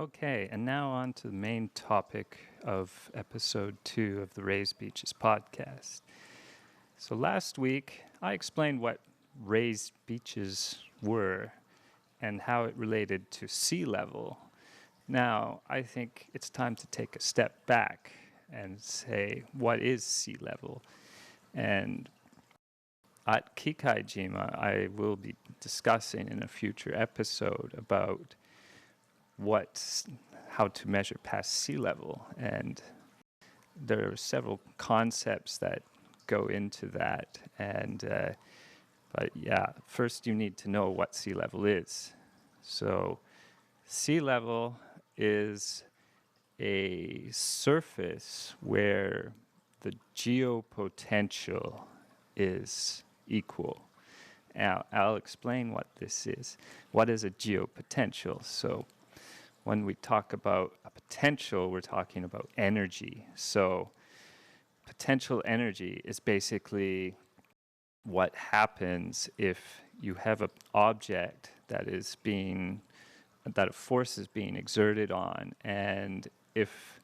Okay, and now on to the main topic of episode 2 of the Raised Beaches podcast. So last week, I explained what raised beaches were and how it related to sea level. Now, I think it's time to take a step back and say, what is sea level? And at Kikaijima, I will be discussing in a future episode about how to measure past sea level. And there are several concepts that go into that. But yeah, first you need to know what sea level is. So sea level is a surface where the geopotential is equal. Now, I'll explain what this is. What is a geopotential? So when we talk about a potential, we're talking about energy. So potential energy is basically what happens if you have an object that a force is being exerted on, and if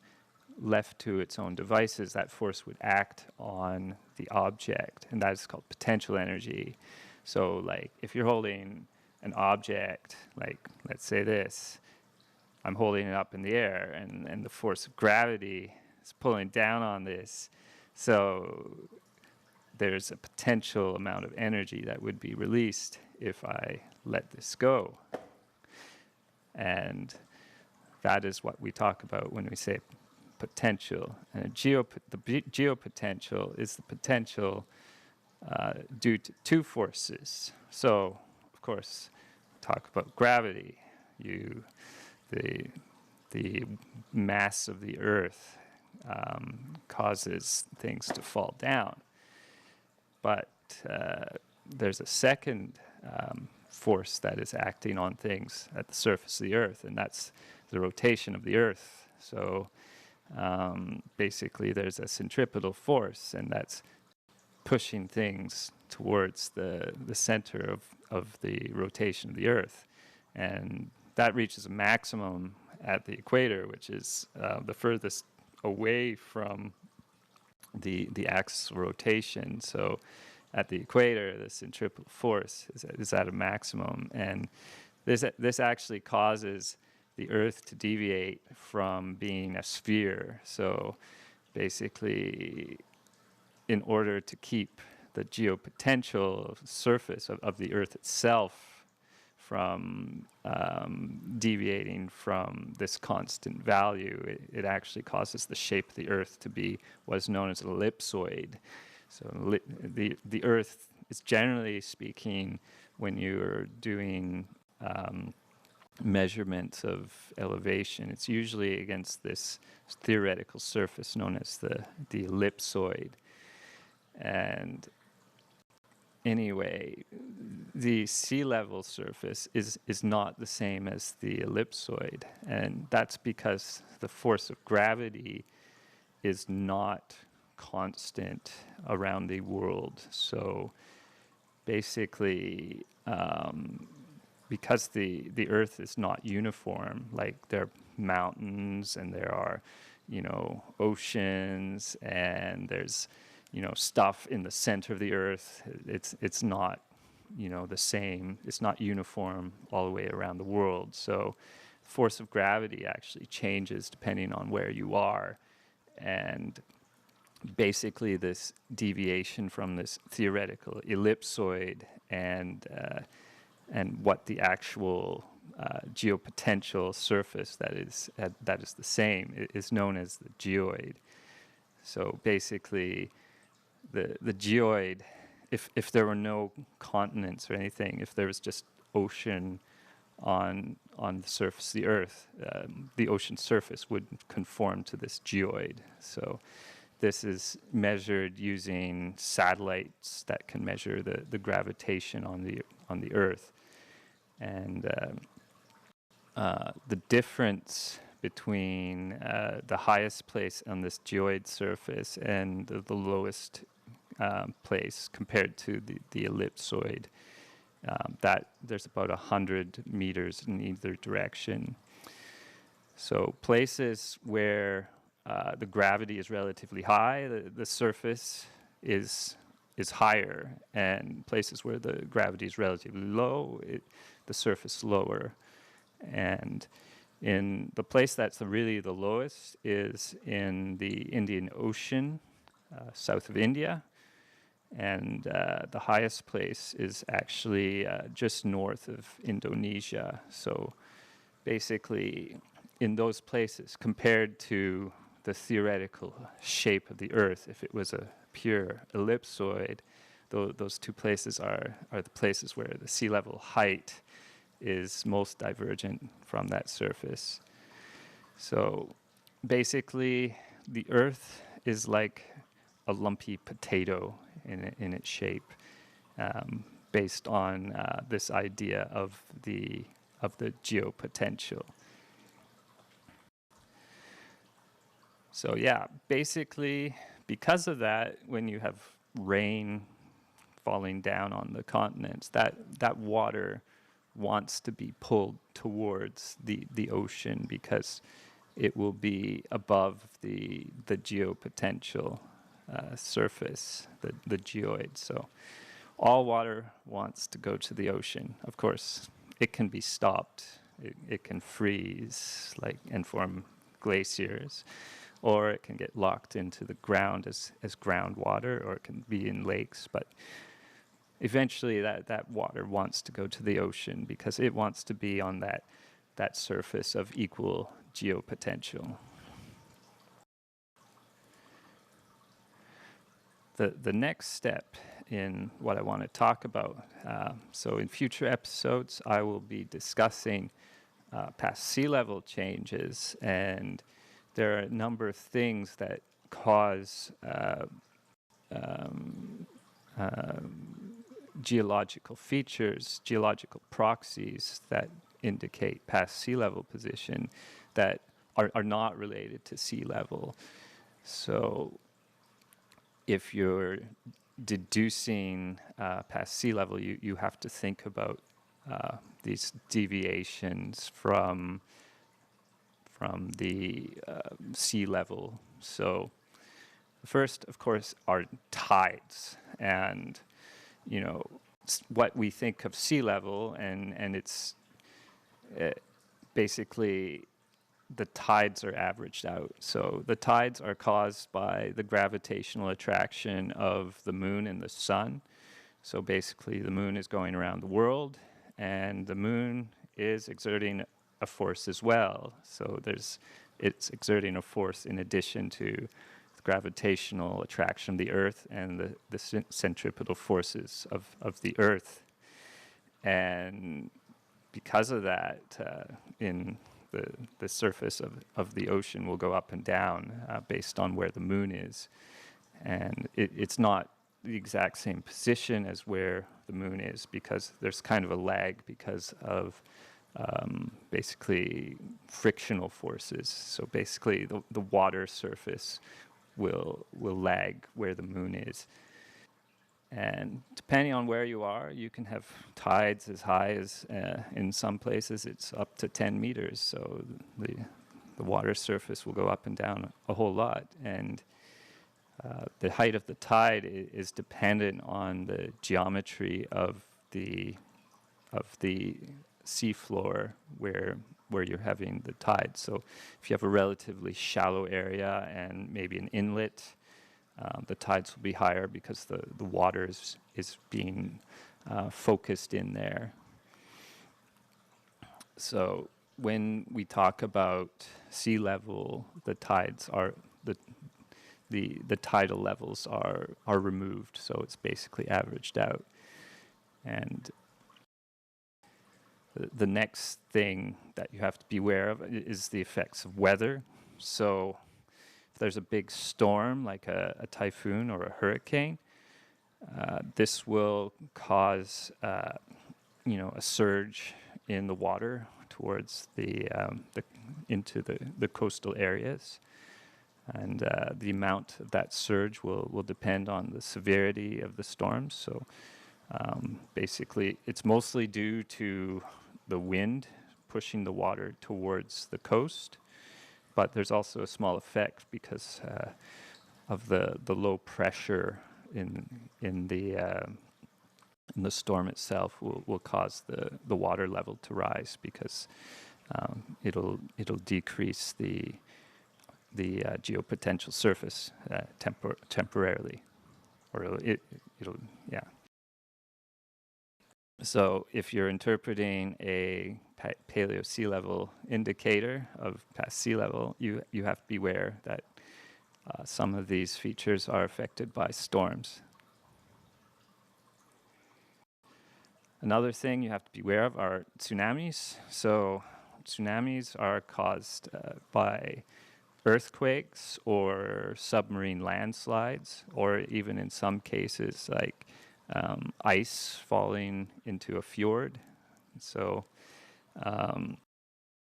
left to its own devices, that force would act on the object, and that is called potential energy. So like if you're holding an object, like let's say this, I'm holding it up in the air, and the force of gravity is pulling down on this. So there's a potential amount of energy that would be released if I let this go. And that is what we talk about when we say potential. And the geopotential is the potential due to two forces. So, of course, talk about gravity. The mass of the Earth causes things to fall down. But there's a second force that is acting on things at the surface of the Earth, and that's the rotation of the Earth. So basically there's a centripetal force, and that's pushing things towards the center of the rotation of the Earth. And that reaches a maximum at the equator, which is the furthest away from the axis of rotation. So at the equator, the centripetal force is at a maximum, and this actually causes the Earth to deviate from being a sphere. So basically, in order to keep the geopotential surface of the Earth itself from deviating from this constant value, it actually causes the shape of the Earth to be what's known as an ellipsoid. So the Earth is, generally speaking, when you're doing measurements of elevation, it's usually against this theoretical surface known as the ellipsoid. And anyway, the sea level surface is not the same as the ellipsoid, and that's because the force of gravity is not constant around the world. So basically, because the Earth is not uniform, like there are mountains and there are, oceans, and there's, stuff in the center of the Earth. It's not, the same. It's not uniform all the way around the world. So force of gravity actually changes depending on where you are. And basically this deviation from this theoretical ellipsoid and what the actual geopotential surface that is the same is known as the geoid. So basically, the geoid, if there were no continents or anything, if there was just ocean on the surface of the Earth, the ocean surface would conform to this geoid. So this is measured using satellites that can measure the gravitation on the Earth. And the difference between the highest place on this geoid surface and the lowest place compared to the ellipsoid, that there's about 100 meters in either direction. So places where the gravity is relatively high, the surface is higher, and places where the gravity is relatively low, the surface lower. And in the place that's really the lowest is in the Indian Ocean, south of India. And the highest place is actually just north of Indonesia. So basically, in those places, compared to the theoretical shape of the Earth, if it was a pure ellipsoid, those two places are the places where the sea level height is most divergent from that surface. So basically, the Earth is like a lumpy potato in its shape, based on this idea of the geopotential. So yeah, basically, because of that, when you have rain falling down on the continents, that water wants to be pulled towards the ocean because it will be above the geopotential surface, the geoid. So all water wants to go to the ocean. Of course, it can be stopped. It can freeze and form glaciers, or it can get locked into the ground as groundwater, or it can be in lakes. But eventually that water wants to go to the ocean because it wants to be on that surface of equal geopotential. The next step in what I want to talk about, so in future episodes, I will be discussing past sea level changes, and there are a number of things that cause geological features, geological proxies that indicate past sea level position that are not related to sea level. So if you're deducing past sea level, you have to think about these deviations from the sea level. So first, of course, are tides, and what we think of sea level, and it's basically the tides are averaged out. So the tides are caused by the gravitational attraction of the moon and the sun. So basically, the moon is going around the world, and the moon is exerting a force as well. So it's exerting a force in addition to the gravitational attraction of the Earth and the centripetal forces of the Earth. And because of that, in the surface of the ocean will go up and down based on where the moon is. And it's not the exact same position as where the moon is because there's kind of a lag because of basically frictional forces. So basically the water surface will lag where the moon is. And depending on where you are, you can have tides as high as, in some places, it's up to 10 meters. So the water surface will go up and down a whole lot. And the height of the tide is dependent on the geometry of the seafloor where you're having the tide. So if you have a relatively shallow area and maybe an inlet, the tides will be higher because the water is being focused in there. So when we talk about sea level, the tides are the tidal levels are removed, so it's basically averaged out. And the next thing that you have to be aware of is the effects of weather. So if there's a big storm like a typhoon or a hurricane, this will cause a surge in the water towards into the coastal areas, and the amount of that surge will depend on the severity of the storm. So basically, it's mostly due to the wind pushing the water towards the coast. but there's also a small effect because of the low pressure in the storm itself will cause the water level to rise because it'll decrease the geopotential surface temporarily, or it'll yeah. So if you're interpreting a paleo sea level indicator of past sea level, you have to beware that some of these features are affected by storms. Another thing you have to beware of are tsunamis. So tsunamis are caused by earthquakes or submarine landslides, or even in some cases like ice falling into a fjord. So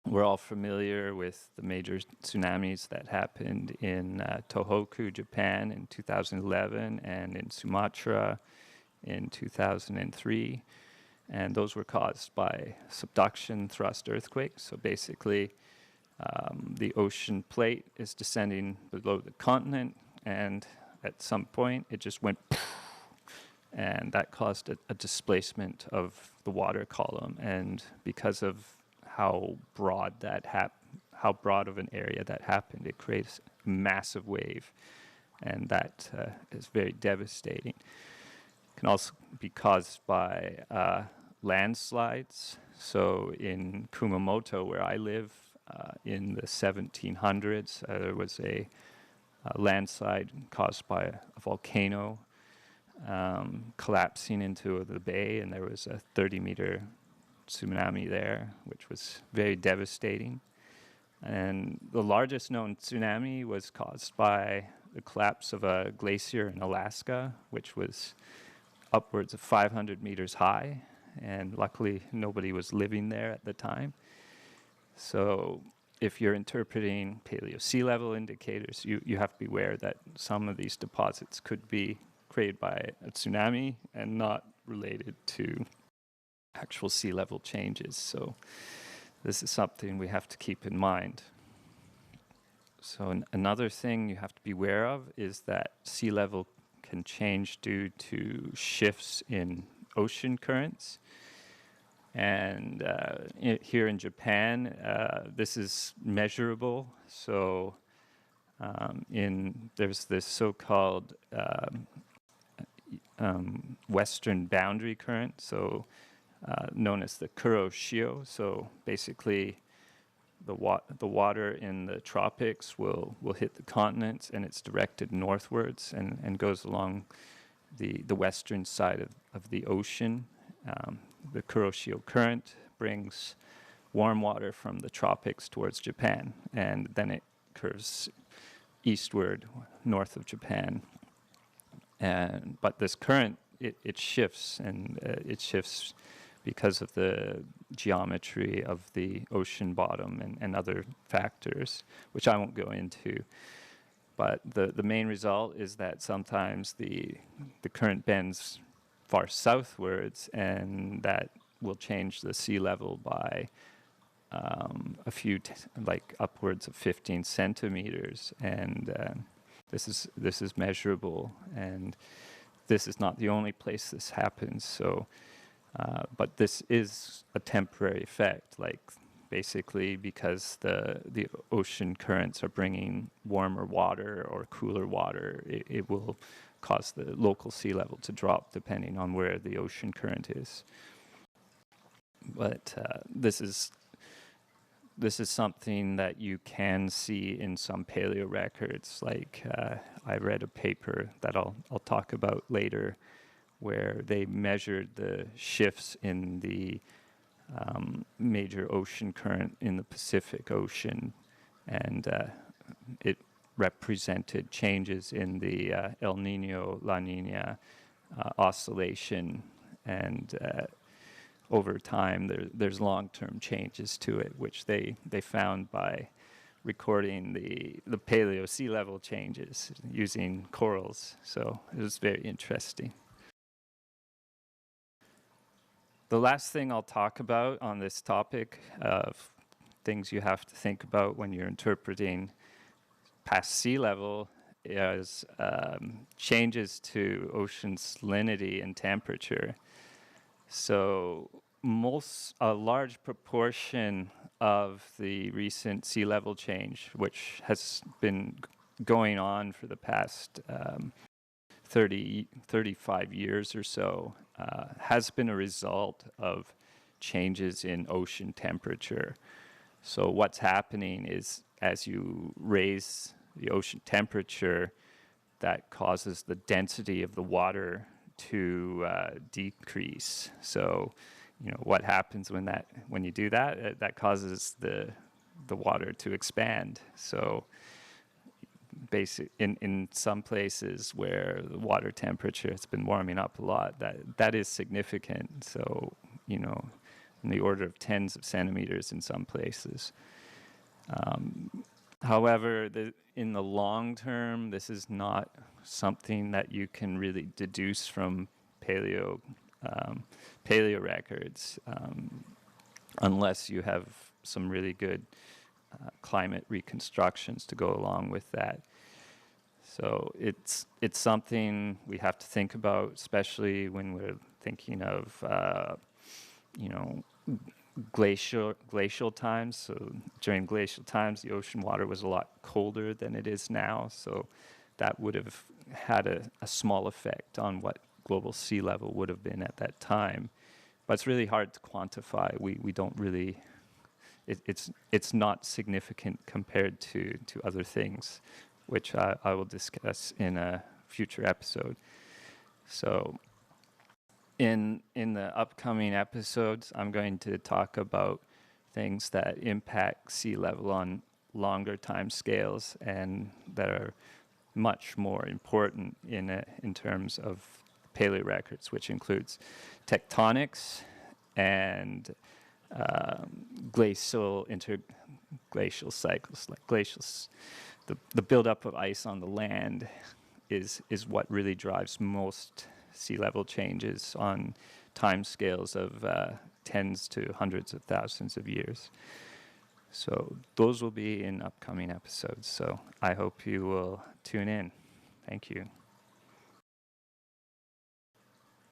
we're all familiar with the major tsunamis that happened in Tohoku, Japan in 2011 and in Sumatra in 2003. And those were caused by subduction thrust earthquakes. So basically, the ocean plate is descending below the continent, and at some point it just went and that caused a displacement of the water column. And because of how broad how broad of an area that happened, it creates a massive wave, and that is very devastating. It can also be caused by landslides. So in Kumamoto, where I live, in the 1700s, there was a landslide caused by a volcano collapsing into the bay, and there was a 30-meter tsunami there, which was very devastating. And the largest known tsunami was caused by the collapse of a glacier in Alaska, which was upwards of 500 meters high, and luckily nobody was living there at the time. So if you're interpreting paleo sea level indicators, you have to be aware that some of these deposits could be created by a tsunami and not related to actual sea level changes. So this is something we have to keep in mind. So another thing you have to be aware of is that sea level can change due to shifts in ocean currents. And here in Japan, this is measurable. So there's this so-called western boundary current, so known as the Kuroshio. So basically, the water in the tropics will hit the continents, and it's directed northwards and goes along the western side of the ocean. The Kuroshio current brings warm water from the tropics towards Japan, and then it curves eastward, north of Japan. But this current, it shifts, and it shifts because of the geometry of the ocean bottom and other factors, which I won't go into. But the main result is that sometimes the current bends far southwards, and that will change the sea level by a few, like upwards of 15 centimeters. And this is measurable, and this is not the only place this happens. So, but this is a temporary effect, like basically because the ocean currents are bringing warmer water or cooler water, it will cause the local sea level to drop depending on where the ocean current is. But this is something that you can see in some paleo records. Like I read a paper that I'll talk about later, where they measured the shifts in the major ocean current in the Pacific Ocean, and it represented changes in the El Nino, La Nina oscillation, and over time there's long-term changes to it, which they found by recording the paleo sea level changes using corals. So it was very interesting. The last thing I'll talk about on this topic of things you have to think about when you're interpreting past sea level is changes to ocean salinity and temperature. So a large proportion of the recent sea level change, which has been going on for the past 35 years or so, has been a result of changes in ocean temperature. So what's happening is as you raise the ocean temperature, that causes the density of the water to decrease. So, what happens when you do that? That causes the water to expand. So, in some places where the water temperature has been warming up a lot, that is significant. So, in the order of tens of centimeters in some places. However, in the long term, this is not something that you can really deduce from paleo records, unless you have some really good climate reconstructions to go along with that. So it's something we have to think about, especially when we're thinking of glacial times. So during glacial times, the ocean water was a lot colder than it is now. So that would have had a small effect on what global sea level would have been at that time. But it's really hard to quantify. We don't really, it's not significant compared to other things, which I will discuss in a future episode. So in the upcoming episodes, I'm going to talk about things that impact sea level on longer time scales and that are much more important in terms of paleo records, which includes tectonics and interglacial cycles, like glacials. The buildup of ice on the land is what really drives most sea level changes on time scales of tens to hundreds of thousands of years. So those will be in upcoming episodes. So I hope you will tune in. Thank you.